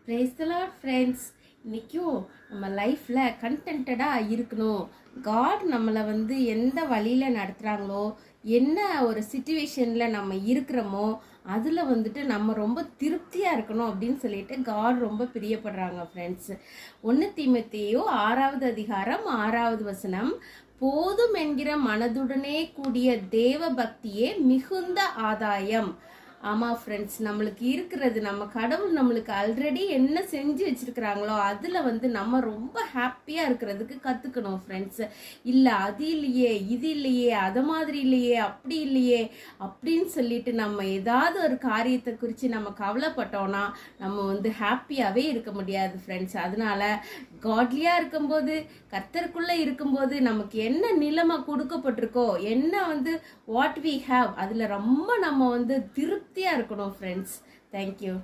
Praise the Lord friends. இன்றைக்கும் நம்ம லைஃப்பில் கண்டென்ட்டடாக இருக்கணும். காட் நம்மளை எந்த வழியில் நடத்துகிறாங்களோ, என்ன ஒரு சுச்சுவேஷனில் நம்ம இருக்கிறோமோ அதில் நம்ம ரொம்ப திருப்தியாக இருக்கணும் அப்படின்னு சொல்லிட்டு காட் ரொம்ப பிரியப்படுறாங்க ஃப்ரெண்ட்ஸ். 1 தீமோத்தேயு 6வது அதிகாரம் 6வது வசனம், போதும் என்கிற மனதுடனே கூடிய தேவ பக்தியே மிகுந்த ஆதாயம். ஆமாம் ஃப்ரெண்ட்ஸ், நம்மளுக்கு இருக்கிறது, நம்ம கடவுள் நம்மளுக்கு ஆல்ரெடி என்ன செஞ்சு வச்சுருக்கிறாங்களோ அதில் நம்ம ரொம்ப ஹாப்பியாக இருக்கிறதுக்கு கற்றுக்கணும் ஃப்ரெண்ட்ஸ். இல்லை அது இல்லையே, இது இல்லையே, அது மாதிரி இல்லையே, அப்படி இல்லையே அப்படின்னு சொல்லிட்டு நம்ம ஏதாவது ஒரு காரியத்தை குறித்து நம்ம கவலைப்பட்டோன்னா நம்ம ஹாப்பியாகவே இருக்க முடியாது ஃப்ரெண்ட்ஸ். அதனால காட்லியாக இருக்கும்போது, கர்த்தருக்குள்ளே இருக்கும்போது நமக்கு என்ன நிலைமை கொடுக்கப்பட்டிருக்கோ, என்ன வாட் வி ஹாவ், அதில் ரொம்ப நம்ம திருப்தியாக இருக்கணும் ஃப்ரெண்ட்ஸ். தேங்க்யூ.